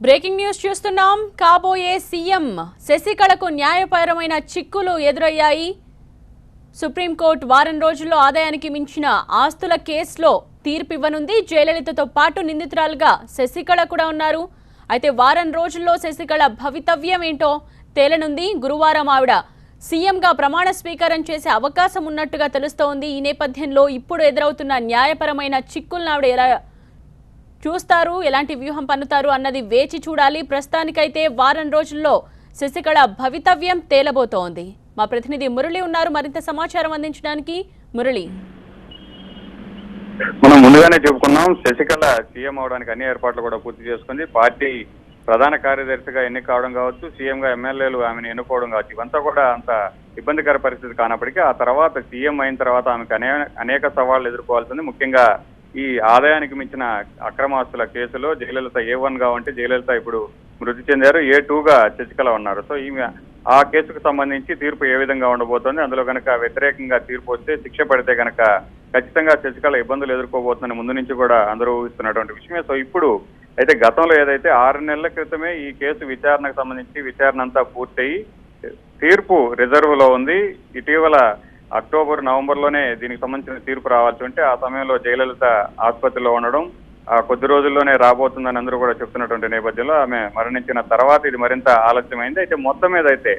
Breaking news చూస్తున్నాం. కాబోయే CM శశికళకు న్యాయపరమైన చిక్కులు ఎదురయ్యాయి. సుప్రీంకోర్టు వారం రోజుల్లో ఆదాయానికి మించిన ఆస్తుల కేసులో తీర్పు ఇవ్వనుంది. జయలలితతో పాటు నిందితురాలుగా శశికళ కూడా ఉన్నారు. అయితే వారం రోజుల్లో శశికళ భవితవ్యం ఏంటో తేలనుంది. గురువారం ఆవిడ సీఎంగా ప్రమాణ స్వీకారం చేసే అవకాశం ఉన్నట్టుగా తెలుస్తోంది. ఈ నేపథ్యంలో ఇప్పుడు ఎదురవుతున్న న్యాయపరమైన చిక్కులను ఆవిడ ఎలా చూస్తారు, ఎలాంటి వ్యూహం పన్నుతారు అన్నది వేచి చూడాలి. ప్రస్తుతానికైతే వారం రోజుల్లో శశికళ భవితవ్యం తేలబోతోంది. మా ప్రతినిధి మురళి ఉన్నారు మరింత సమాచారం అందించడానికి. మురళి, మనం ముందుగానే చెప్పుకున్నాం, శశికళ సీఎం అవడానికి అన్ని ఏర్పాట్లు కూడా పూర్తి చేసుకుంది. పార్టీ ప్రధాన కార్యదర్శిగా ఎన్నిక కావడం కావచ్చు, సీఎంగా ఎమ్మెల్యేలు ఆమెను ఎన్నుకోవడం కావచ్చు, ఇవంతా కూడా అంత ఇబ్బందికర పరిస్థితి కానప్పటికీ ఆ తర్వాత సీఎం అయిన తర్వాత ఆమెకు అనేక సవాళ్లు ఎదుర్కోవాల్సింది. ముఖ్యంగా ఈ ఆదాయానికి మించిన అక్రమాస్తుల కేసులో జయలలిత A1 గా ఉంటే జయలలిత ఇప్పుడు మృతి చెందారు, A2 గా శశికళ ఉన్నారు. సో ఈమె ఆ కేసుకు సంబంధించి తీర్పు ఏ విధంగా ఉండబోతోంది, అందులో కనుక వ్యతిరేకంగా తీర్పు వస్తే శిక్ష పడితే కనుక ఖచ్చితంగా శశికళ ఇబ్బందులు ఎదుర్కోబోతుందని ముందు నుంచి కూడా అందరూ ఊహిస్తున్నటువంటి విషయమే. సో ఇప్పుడు అయితే గతంలో ఏదైతే 6 నెలల క్రితమే ఈ కేసు విచారణకు సంబంధించి విచారణ అంతా పూర్తయి తీర్పు రిజర్వ్ లో ఉంది. ఇటీవల అక్టోబర్ నవంబర్లోనే దీనికి సంబంధించిన తీర్పు రావాల్సి ఉంటే ఆ సమయంలో జయలలిత ఆసుపత్రిలో ఉండడం, కొద్ది రోజుల్లోనే రాబోతుందని అందరూ కూడా చెప్తున్నటువంటి నేపథ్యంలో ఆమె మరణించిన తర్వాత ఇది మరింత ఆలస్యమైంది. అయితే మొత్తం మీద అయితే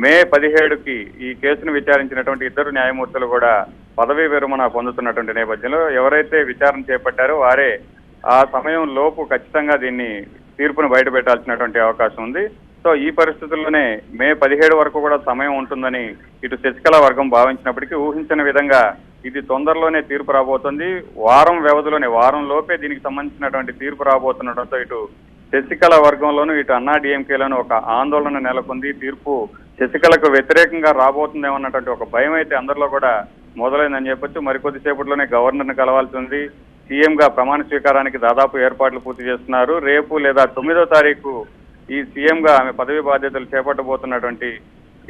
మే 17కి ఈ కేసును విచారించినటువంటి ఇద్దరు న్యాయమూర్తులు కూడా పదవీ విరమణ పొందుతున్నటువంటి నేపథ్యంలో ఎవరైతే విచారణ చేపట్టారో వారే ఆ సమయం లోపు ఖచ్చితంగా దీన్ని తీర్పును బయట పెట్టాల్సినటువంటి అవకాశం ఉంది. సో ఈ పరిస్థితుల్లోనే మే 17 వరకు కూడా సమయం ఉంటుందని ఇటు శశికళ వర్గం భావించినప్పటికీ ఊహించిన విధంగా ఇది తొందరలోనే తీర్పు రాబోతుంది. వారం వ్యవధిలోనే, వారం లోపే దీనికి సంబంధించినటువంటి తీర్పు రాబోతుండటంతో ఇటు శశికళ వర్గంలోనూ ఇటు అన్నాడీఎంకేలోనూ ఒక ఆందోళన నెలకొంది. తీర్పు శశికళకు వ్యతిరేకంగా రాబోతుందేమన్నటువంటి ఒక భయం అయితే అందరిలో కూడా మొదలైందని చెప్పొచ్చు. మరికొద్దిసేపట్లోనే గవర్నర్ని కలవాల్సి ఉంది. సీఎంగా ప్రమాణ స్వీకారానికి దాదాపు ఏర్పాట్లు పూర్తి చేస్తున్నారు. రేపు లేదా 9వ తారీఖు ఈ సీఎంగా ఆమె పదవి బాధ్యతలు చేపట్టబోతున్నటువంటి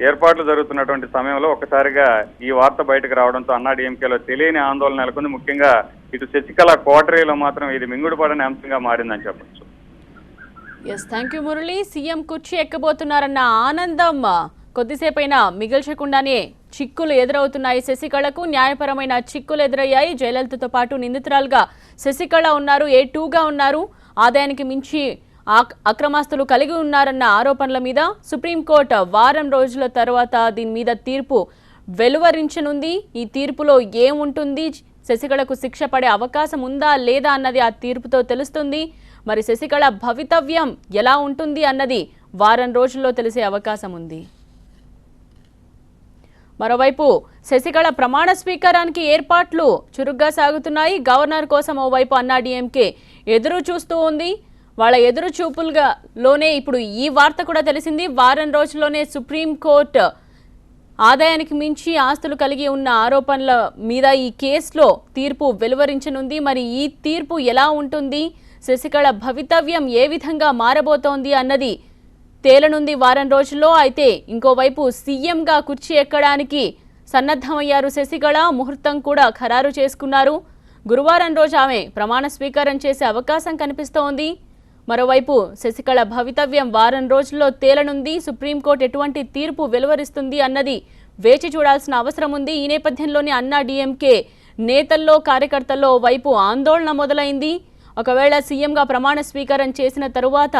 ఏర్పాట్లు జరుగుతున్నటువంటి సమయంలో ఒక్కసారిగా ఈ వార్త బయటకు రావడంతో అన్నాడీఎంకేలో తెలియని ఆందోళన నెలకొంది. ముఖ్యంగా ఇటు శశికళ కోటరీలో మాత్రం ఇది మింగుడుపడని అంశంగా మారిందని చెప్పచ్చు. Thank you Murali. సీఎం కుర్చీ ఎక్కబోతున్నారన్న ఆనందం కొద్దిసేపైనా మిగిల్చకుండానే చిక్కులు ఎదురవుతున్నాయి. శశికళకు న్యాయపరమైన చిక్కులు ఎదురయ్యాయి. జయలలితతో పాటు నిందితురాలుగా శశికళ ఉన్నారు, A2గా ఉన్నారు. ఆదాయానికి మించి అక్రమాస్తులు కలిగి ఉన్నారన్న ఆరోపణల మీద సుప్రీంకోర్టు వారం రోజుల తర్వాత దీని మీద తీర్పు వెలువరించనుంది. ఈ తీర్పులో ఏముంటుంది, శశికళకు శిక్ష పడే అవకాశం ఉందా లేదా అన్నది ఆ తీర్పుతో తెలుస్తుంది. మరి శశికళ భవితవ్యం ఎలా ఉంటుంది అన్నది వారం రోజుల్లో తెలిసే అవకాశం ఉంది. మరోవైపు శశికళ ప్రమాణ స్వీకారానికి ఏర్పాట్లు చురుగ్గా సాగుతున్నాయి. గవర్నర్ కోసం ఓవైపు అన్నాడీఎంకే ఎదురు చూస్తూ ఉంది. వాళ్ళ ఎదురు చూపులుగాలోనే ఇప్పుడు ఈ వార్త కూడా తెలిసింది. వారం రోజుల్లోనే సుప్రీంకోర్టు ఆదాయానికి మించి ఆస్తులు కలిగి ఉన్న ఆరోపణల మీద ఈ కేసులో తీర్పు వెలువరించనుంది. మరి ఈ తీర్పు ఎలా ఉంటుంది, శశికళ భవితవ్యం ఏ విధంగా మారబోతోంది అన్నది తేలనుంది వారం రోజుల్లో. అయితే ఇంకోవైపు సీఎంగా కుర్చీ ఎక్కడానికి సన్నద్ధమయ్యారు శశికళ. ముహూర్తం కూడా ఖరారు చేసుకున్నారు. గురువారం రోజు ఆమె ప్రమాణ స్వీకారం చేసే అవకాశం కనిపిస్తోంది. మరోవైపు శశికళ భవితవ్యం వారం రోజుల్లో తేలనుంది. సుప్రీంకోర్టు ఎటువంటి తీర్పు వెలువరిస్తుంది అన్నది వేచి చూడాల్సిన అవసరం ఉంది. ఈ నేపథ్యంలోనే అన్నాడీఎంకే నేతల్లో కార్యకర్తల్లో వైపు ఆందోళన మొదలైంది. ఒకవేళ సీఎంగా ప్రమాణ స్వీకారం చేసిన తరువాత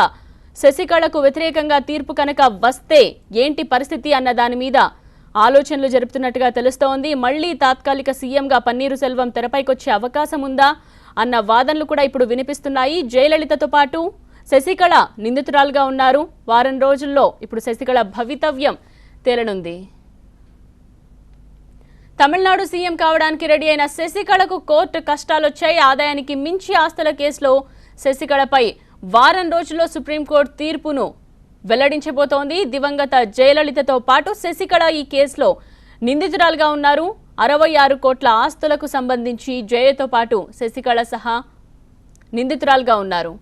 శశికళకు వ్యతిరేకంగా తీర్పు కనుక వస్తే ఏంటి పరిస్థితి అన్న దాని మీద ఆలోచనలు జరుపుతున్నట్టుగా తెలుస్తోంది. మళ్లీ తాత్కాలిక సీఎంగా పన్నీరు సెల్వం తెరపైకొచ్చే అవకాశం ఉందా అన్న వాదనలు కూడా ఇప్పుడు వినిపిస్తున్నాయి. జయలలితతో పాటు శశికళ నిందితురాలుగా ఉన్నారు. వారం రోజుల్లో ఇప్పుడు శశికళ భవితవ్యం తేలనుంది. తమిళనాడు సీఎం కావడానికి రెడీ అయిన శశికళకు కోర్టు కష్టాలొచ్చాయి. ఆదాయానికి మించి ఆస్తుల కేసులో శశికళపై వారం రోజుల్లో సుప్రీంకోర్టు తీర్పును వెల్లడించబోతోంది. దివంగత జయలలితతో పాటు శశికళ ఈ కేసులో నిందితురాలుగా ఉన్నారు. 66 కోట్ల ఆస్తులకు సంబంధించి జయతో పాటు శశికళ సహా నిందితురాలుగా ఉన్నారు.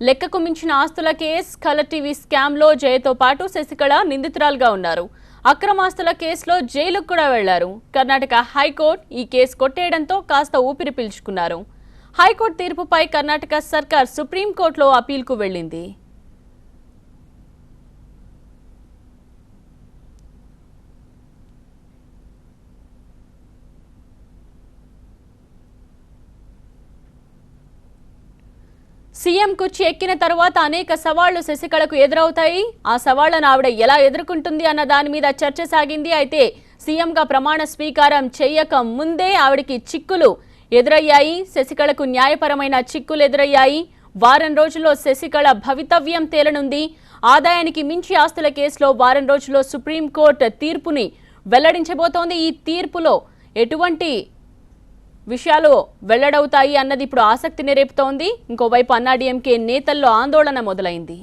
లెక్కకు మించిన ఆస్తుల కేసు, కలర్ టీవీ స్కామ్లో జయతో పాటు శశికళ నిందితురాలుగా ఉన్నారు. అక్రమాస్తుల కేసులో జైలుకు కూడా వెళ్లారు. కర్ణాటక హైకోర్టు ఈ కేసు కొట్టేయడంతో కాస్త ఊపిరి పీల్చుకున్నారు. హైకోర్టు తీర్పుపై కర్ణాటక సర్కార్ సుప్రీంకోర్టులో అపీల్కు వెళ్లింది. సీఎం కుర్చీ ఎక్కిన తరువాత అనేక సవాళ్లు శశికళకు ఎదురవుతాయి. ఆ సవాళ్లను ఆవిడ ఎలా ఎదుర్కొంటుంది అన్న దాని మీద చర్చ సాగింది. అయితే సీఎంగా ప్రమాణ స్వీకారం చేయక ముందే ఆవిడకి చిక్కులు ఎదురయ్యాయి. శశికళకు న్యాయపరమైన చిక్కులు ఎదురయ్యాయి. వారం రోజుల్లో శశికళ భవితవ్యం తేలనుంది. ఆదాయానికి మించి ఆస్తుల కేసులో వారం రోజుల్లో సుప్రీంకోర్టు తీర్పుని వెల్లడించబోతోంది. ఈ తీర్పులో ఎటువంటి విషయాలు వెల్లడవుతాయి అన్నది ఇప్పుడు ఆసక్తిని రేపుతోంది. ఇంకోవైపు అన్నాడీఎంకే నేతల్లో ఆందోళన మొదలైంది.